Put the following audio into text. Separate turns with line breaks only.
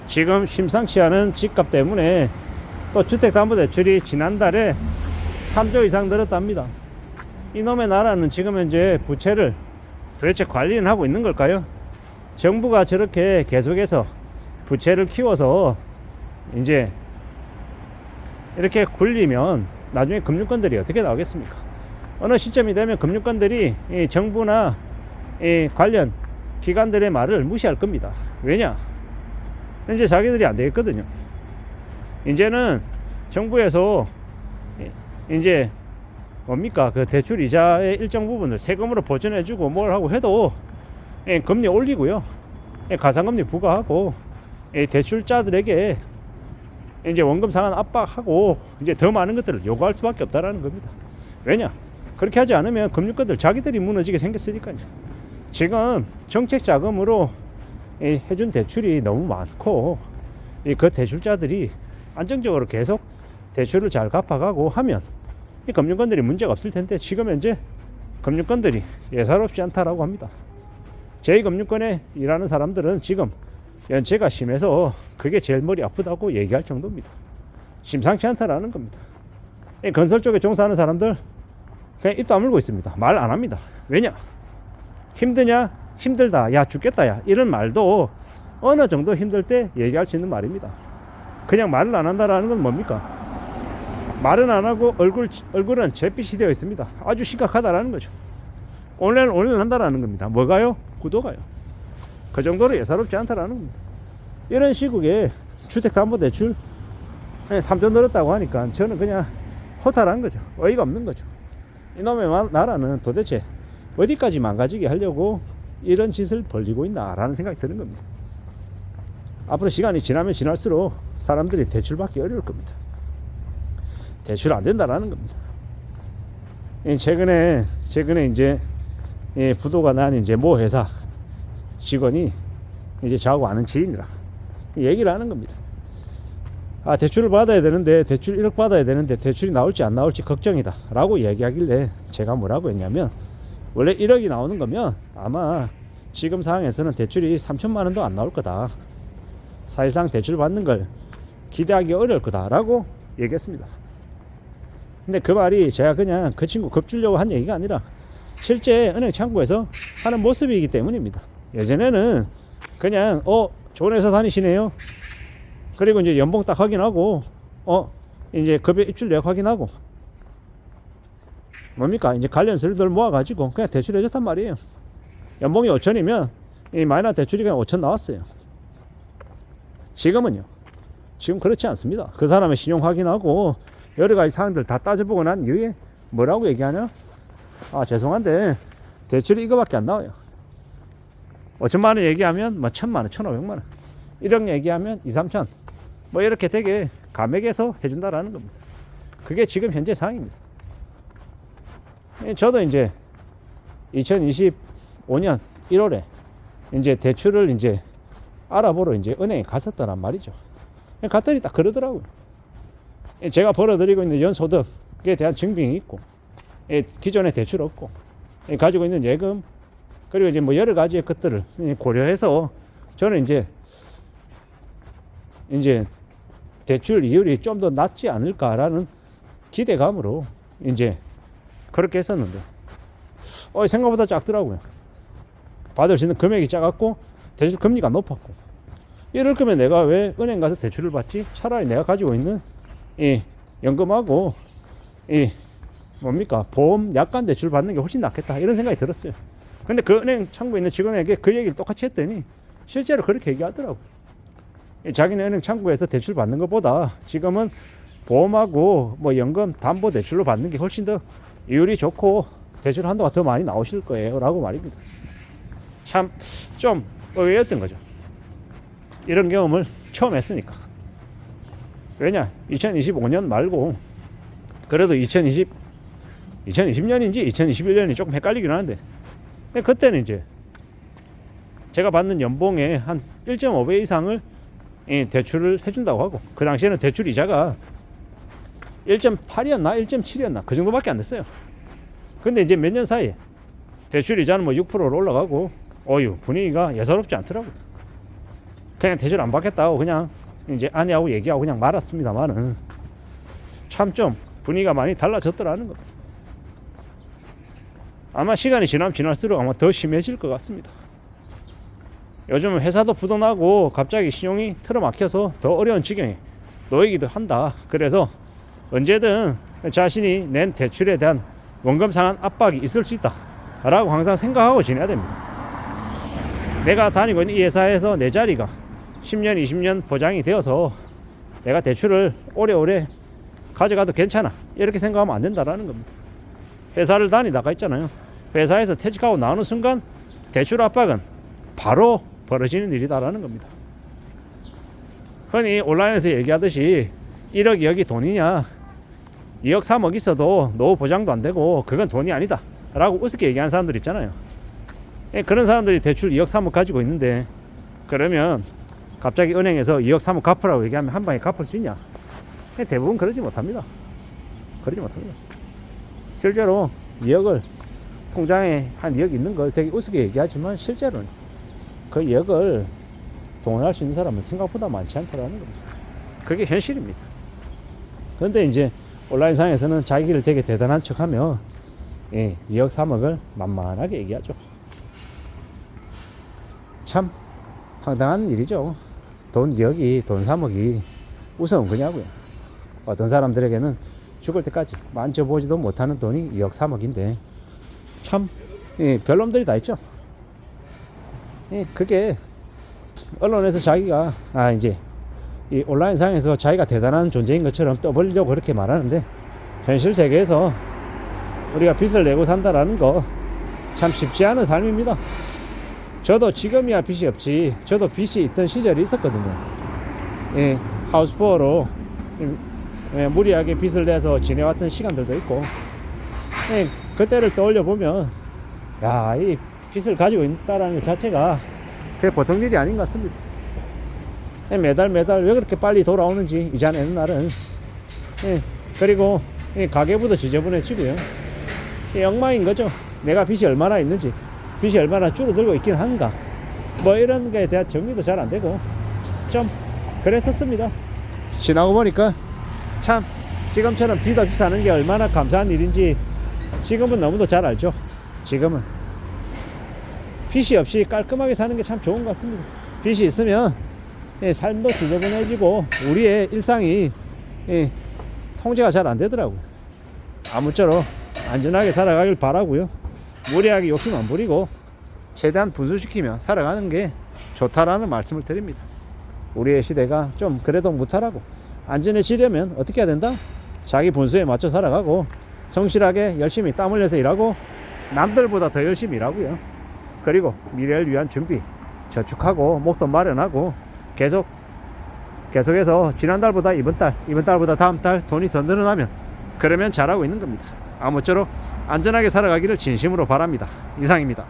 지금 심상치 않은 집값 때문에 또 주택담보대출이 지난달에 3조 이상 늘었답니다. 이놈의 나라는 지금 현재 부채를 도대체 관리는 하고 있는 걸까요? 정부가 저렇게 계속해서 부채를 키워서 이제 이렇게 굴리면 나중에 금융권들이 어떻게 나오겠습니까? 어느 시점이 되면 금융권들이 이 정부나 이 관련 기관들의 말을 무시할 겁니다. 왜냐? 이제 자기들이 안 되겠거든요. 이제는 정부에서 이제 뭡니까? 그 대출 이자의 일정 부분을 세금으로 보전해주고 뭘 하고 해도 금리 올리고요. 가상금리 부과하고 대출자들에게 이제 원금 상환 압박하고 이제 더 많은 것들을 요구할 수밖에 없다라는 겁니다. 왜냐? 그렇게 하지 않으면 금융권들 자기들이 무너지게 생겼으니까요. 지금 정책 자금으로 해준 대출이 너무 많고 그 대출자들이 안정적으로 계속 대출을 잘 갚아가고 하면 이 금융권들이 문제가 없을 텐데 지금 현재 금융권들이 예사롭지 않다라고 합니다. 제2금융권에 일하는 사람들은 지금 연체가 심해서 그게 제일 머리 아프다고 얘기할 정도입니다. 심상치 않다라는 겁니다. 이 건설 쪽에 종사하는 사람들 그냥 입도 아물고 있습니다. 말 안 합니다. 왜냐? 힘드냐? 힘들다. 야 죽겠다. 야 이런 말도 어느 정도 힘들 때 얘기할 수 있는 말입니다. 그냥 말을 안 한다라는 건 뭡니까? 말은 안 하고 얼굴은 잿빛이 되어 있습니다. 아주 심각하다라는 거죠. 온라인 한다라는 겁니다. 뭐가요? 구도가요. 그 정도로 예사롭지 않다라는 겁니다. 이런 시국에 주택담보대출 3조 늘었다고 하니까 저는 그냥 허탈한 거죠. 어이가 없는 거죠. 이놈의 나라는 도대체 어디까지 망가지게 하려고 이런 짓을 벌리고 있나라는 생각이 드는 겁니다. 앞으로 시간이 지나면 지날수록 사람들이 대출받기 어려울 겁니다. 대출 안 된다라는 겁니다. 최근에 이제 부도가 난 이제 모 회사 직원이 이제 저하고 아는 지인이라 얘기를 하는 겁니다. 아, 대출을 받아야 되는데 대출 1억 받아야 되는데 대출이 나올지 안 나올지 걱정이다 라고 얘기하길래 제가 뭐라고 했냐면 원래 1억이 나오는 거면 아마 지금 상황에서는 대출이 3천만 원도 안 나올 거다. 사실상 대출 받는 걸 기대하기 어려울 거다 라고 얘기했습니다. 근데 그 말이 제가 그냥 그 친구 겁주려고 한 얘기가 아니라 실제 은행 창구에서 하는 모습이기 때문입니다. 예전에는 그냥 좋은 회사 다니시네요. 그리고 이제 연봉 딱 확인하고 이제 급여 입출 내역 확인하고 뭡니까? 이제 관련 서류들 모아가지고 그냥 대출해줬단 말이에요. 연봉이 5천이면 이 마이너 대출이 그냥 5천 나왔어요. 지금은요. 지금 그렇지 않습니다. 그 사람의 신용 확인하고 여러 가지 사항들 다 따져보고 난 이후에 뭐라고 얘기하냐? 아, 죄송한데 대출이 이거밖에 안 나와요. 5천만 원 얘기하면 뭐 1,000만 원, 1,500만 원. 1억 얘기하면 2, 3천. 뭐 이렇게 되게 감액해서 해준다라는 겁니다. 그게 지금 현재 상황입니다. 저도 이제 2025년 1월에 이제 대출을 이제 알아보러 이제 은행에 갔었다란 말이죠. 갔더니 딱 그러더라고요. 제가 벌어들이고 있는 연소득에 대한 증빙이 있고, 기존에 대출 없고, 가지고 있는 예금, 그리고 이제 뭐 여러 가지의 것들을 고려해서 저는 이제 대출 이율이 좀 더 낮지 않을까라는 기대감으로 이제 그렇게 했었는데, 생각보다 작더라고요. 받을 수 있는 금액이 작았고, 대출 금리가 높았고, 이럴 거면 내가 왜 은행 가서 대출을 받지? 차라리 내가 가지고 있는 이 연금하고 이 뭡니까? 보험 약관 대출 받는 게 훨씬 낫겠다. 이런 생각이 들었어요. 근데 그 은행 창구에 있는 직원에게 그 얘기를 똑같이 했더니 실제로 그렇게 얘기하더라고요. 자기네 은행 창구에서 대출 받는 것보다 지금은 보험하고 뭐 연금 담보 대출로 받는 게 훨씬 더 이율이 좋고 대출 한도가 더 많이 나오실 거예요 라고 말입니다. 참 좀 의외였던 거죠. 이런 경험을 처음 했으니까. 왜냐? 2025년 말고 그래도 2020년인지 2021년이 조금 헷갈리긴 하는데 그때는 이제 제가 받는 연봉의 한 1.5배 이상을 대출을 해준다고 하고 그 당시에는 대출 이자가 1.8이었나 1.7이었나 그 정도밖에 안 됐어요. 근데 이제 몇 년 사이에 대출 이자는 뭐 6%로 올라가고 분위기가 예사롭지 않더라고요. 그냥 대출 안 받겠다고 그냥 이제 아내하고 얘기하고 그냥 말았습니다만은 참 좀 분위기가 많이 달라졌더라는 거. 아마 시간이 지나면 지날수록 아마 더 심해질 것 같습니다. 요즘은 회사도 부도나고 갑자기 신용이 틀어막혀서 더 어려운 지경에 놓이기도 한다. 그래서 언제든 자신이 낸 대출에 대한 원금 상환 압박이 있을 수 있다 라고 항상 생각하고 지내야 됩니다. 내가 다니고 있는 이 회사에서 내 자리가 10년 20년 보장이 되어서 내가 대출을 오래오래 가져가도 괜찮아 이렇게 생각하면 안 된다라는 겁니다. 회사를 다니다가 있잖아요, 회사에서 퇴직하고 나오는 순간 대출 압박은 바로 벌어지는 일이다라는 겁니다. 흔히 온라인에서 얘기하듯이 1억 2억이 돈이냐, 2억 3억 있어도 노후 보장도 안 되고 그건 돈이 아니다 라고 우습게 얘기하는 사람들 있잖아요. 그런 사람들이 대출 2억 3억 가지고 있는데 그러면 갑자기 은행에서 2억 3억 갚으라고 얘기하면 한 방에 갚을 수 있냐? 대부분 그러지 못합니다. 실제로 2억을 통장에 한 2억 있는 걸 되게 우습게 얘기하지만 실제로는 그 2억을 동원할 수 있는 사람은 생각보다 많지 않다라는 겁니다. 그게 현실입니다. 그런데 이제 온라인상에서는 자기를 되게 대단한 척하며 2억 3억을 만만하게 얘기하죠. 참 황당한 일이죠. 돈 2억이 돈 3억이 무서운 거냐고요. 어떤 사람들에게는 죽을 때까지 만져보지도 못하는 돈이 2억 3억인데 참 별놈들이 다 있죠. 그게 언론에서 자기가 이제 이 온라인상에서 자기가 대단한 존재인 것처럼 떠벌리려고 그렇게 말하는데 현실 세계에서 우리가 빚을 내고 산다라는 거 참 쉽지 않은 삶입니다. 저도 지금이야 빚이 없지, 저도 빚이 있던 시절이 있었거든요. 하우스푸어로 무리하게 빚을 내서 지내왔던 시간들도 있고, 그때를 떠올려 보면 이 빚을 가지고 있다라는 것 자체가 그게 보통 일이 아닌 것 같습니다. 매달 왜 그렇게 빨리 돌아오는지 이자 내는 날은. 그리고 가계부도 지저분해지고요. 엉망인 거죠. 내가 빚이 얼마나 있는지, 빚이 얼마나 줄어들고 있긴 한가, 뭐 이런 거에 대한 정리도 잘 안 되고 좀 그랬었습니다. 지나고 보니까 참 지금처럼 빚 없이 사는 게 얼마나 감사한 일인지 지금은 너무도 잘 알죠. 지금은 빚이 없이 깔끔하게 사는 게 참 좋은 것 같습니다. 빚이 있으면 삶도 지저분해지고 우리의 일상이 통제가 잘 안 되더라고요. 아무쪼록 안전하게 살아가길 바라고요. 무리하게 욕심 안 부리고 최대한 분수시키며 살아가는 게 좋다라는 말씀을 드립니다. 우리의 시대가 좀 그래도 무탈하고 안전해지려면 어떻게 해야 된다? 자기 분수에 맞춰 살아가고 성실하게 열심히 땀 흘려서 일하고 남들보다 더 열심히 일하고요. 그리고 미래를 위한 준비, 저축하고 목돈 마련하고 계속해서 지난달보다 이번달보다 다음달 돈이 더 늘어나면 그러면 잘하고 있는 겁니다. 아무쪼록 안전하게 살아가기를 진심으로 바랍니다. 이상입니다.